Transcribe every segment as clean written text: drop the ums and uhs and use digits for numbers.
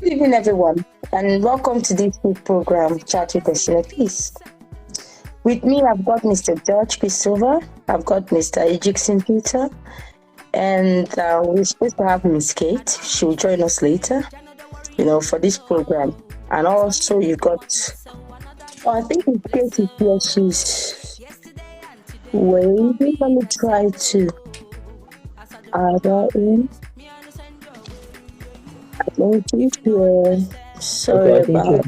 Good evening, everyone, and welcome to this week's program, Chat with Destiny Peace. With me, I've got Mr. George Christopher, I've got Mr. Ejikson Peter, and we're supposed to have Miss Kate. She will join us later, for this program. And also, you got, I think Miss Kate is here. She's waiting. Let me try to add her in. I think she's here. Sorry about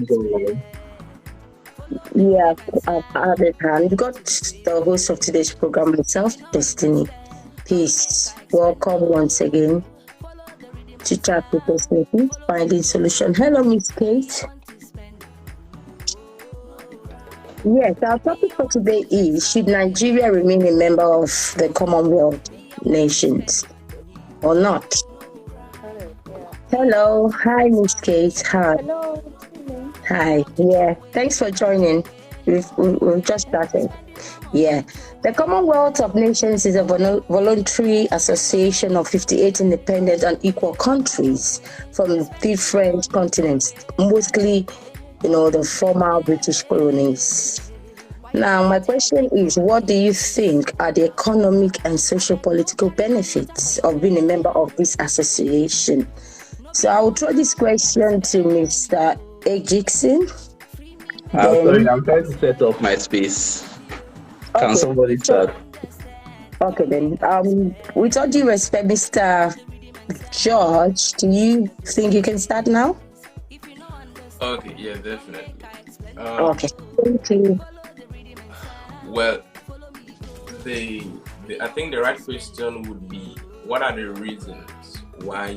Yeah, I've added her. And you got the host of today's program, myself, Destiny Peace. Welcome once again to Chat with Destiny Peace, finding solution. Hello, Miss Kate. Yes, our topic for today is: should Nigeria remain a member of the Commonwealth nations or not? Hello, hi, Miss Kate. Hi. Hello. Hi. Yeah, thanks for joining. We've just started. Yeah, the Commonwealth of Nations is a voluntary association of 58 independent and equal countries from different continents, mostly, the former British colonies. Now, my question is, what do you think are the economic and social-political benefits of being a member of this association? So I will throw this question to Mr. Ejikson. Sorry, I'm trying to set up my space. Can somebody start? Okay, then. With all due respect, Mr. George, do you think you can start now? Okay, yeah, definitely. Okay, thank you. Well, I think the right question would be, what are the reasons why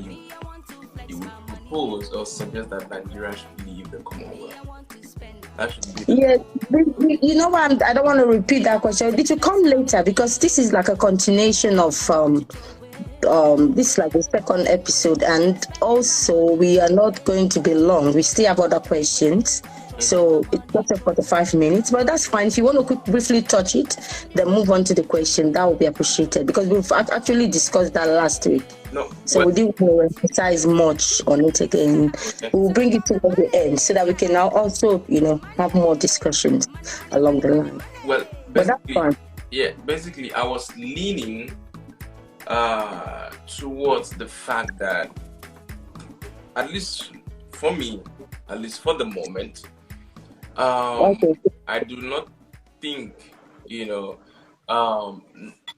you would propose or suggest that Nigeria should leave the Commonwealth? That should be Yeah, I don't want to repeat that question. It will come later because this is like a continuation of this is like the second episode, and also we are not going to be long. We still have other questions. So it's just 45 minutes, but that's fine. If you want to briefly touch it, then move on to the question. That would be appreciated because we've actually discussed that last week. We didn't emphasize much on it again. We'll bring it to the end so that we can now also, have more discussions along the line. Well, but that's fine. Yeah, basically, I was leaning towards the fact that, at least for me, at least for the moment, I do not think,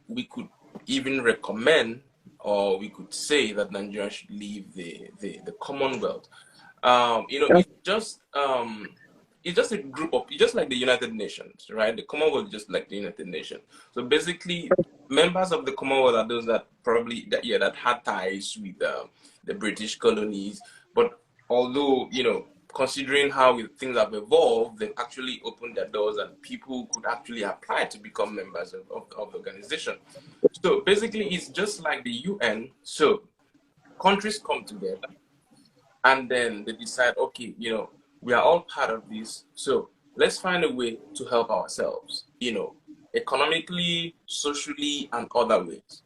we could even recommend or we could say that Nigeria should leave the Commonwealth. It's just a group of, it's just like the United Nations, right? The Commonwealth is just like the United Nations. So basically, members of the Commonwealth are those that that had ties with the British colonies. But although, considering how things have evolved, they've actually opened their doors and people could actually apply to become members of the organization. So basically, it's just like the UN. So countries come together and then they decide, okay, we are all part of this. So let's find a way to help ourselves, economically, socially, and other ways.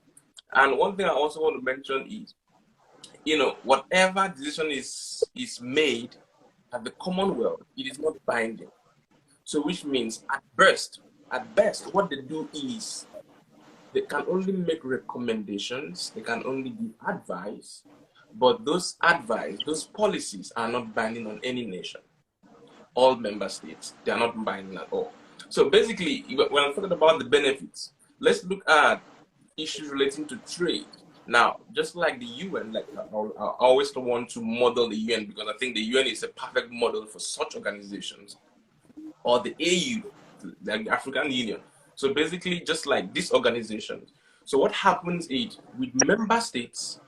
And one thing I also want to mention is, whatever decision is made at the Commonwealth, it is not binding. So which means at best, what they do is they can only make recommendations, they can only give advice, but those policies are not binding on any nation. All member states, they are not binding at all. So basically, when I'm talking about the benefits, let's look at issues relating to trade. Now, just like the UN, I always want to model the UN because I think the UN is a perfect model for such organizations, or the AU, like the African Union. So basically, just like this organization. So what happens is with member states,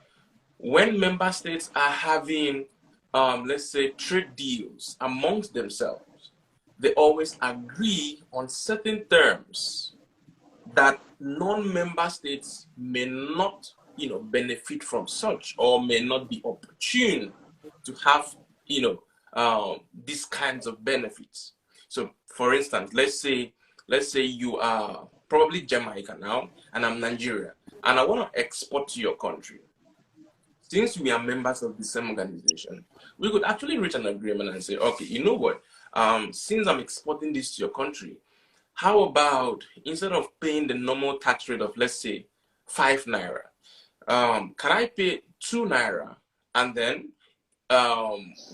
when member states are having, let's say, trade deals amongst themselves, they always agree on certain terms that non-member states may not benefit from such, or may not be opportune to have, these kinds of benefits. So, for instance, let's say you are probably Jamaica now, and I'm Nigeria, and I want to export to your country. since we are members of the same organization, we could actually reach an agreement and say, okay, you know what? Since I'm exporting this to your country, how about instead of paying the normal tax rate of, let's say, 5 naira, can I pay 2 naira? And then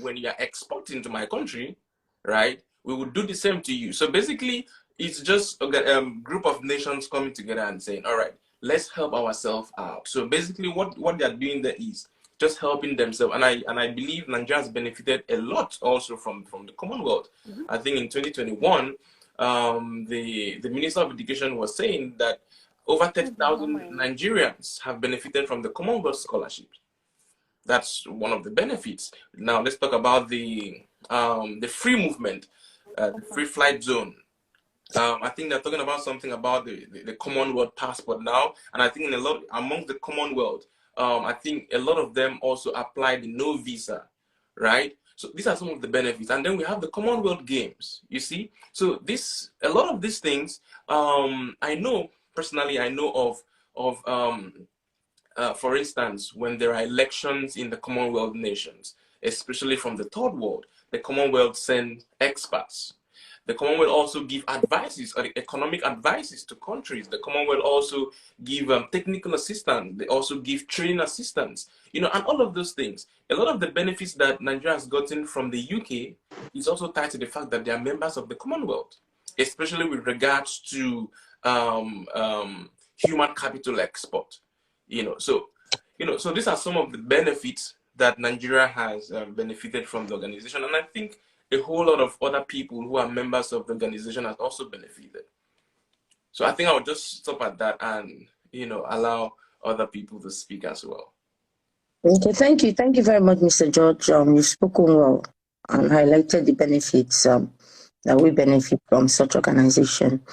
when you are exporting to my country, right, we would do the same to you. So basically, it's just a group of nations coming together and saying, all right, let's help ourselves out. So basically, what they're doing there is just helping themselves. And I believe Nigeria has benefited a lot also from the Commonwealth. Mm-hmm. I think in 2021, the Minister of Education was saying that over 30,000 Nigerians have benefited from the Commonwealth scholarship. That's one of the benefits. Now let's talk about the free movement, the free flight zone. I think they're talking about something about the Commonwealth passport now, and I think among the Commonwealth, I think a lot of them also apply the no visa, right? So these are some of the benefits, and then we have the Commonwealth Games. You see, so a lot of these things. I know personally. I know of for instance, when there are elections in the Commonwealth nations, especially from the third world, the Commonwealth sends experts. The Commonwealth also give advices, or economic advices to countries. The Commonwealth also give technical assistance. They also give training assistance, and all of those things. A lot of the benefits that Nigeria has gotten from the UK is also tied to the fact that they are members of the Commonwealth, especially with regards to human capital export. So these are some of the benefits that Nigeria has benefited from the organization, and I think a whole lot of other people who are members of the organization have also benefited. So I think I would just stop at that and allow other people to speak as well. Okay, thank you very much, Mr. George. You've spoken well and highlighted the benefits that we benefit from such organization,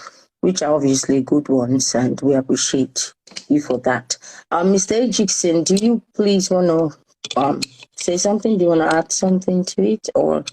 which are obviously good ones, and we appreciate you for that. Mr. Ejikson, do you please want to say something? Do you want to add something to it, or?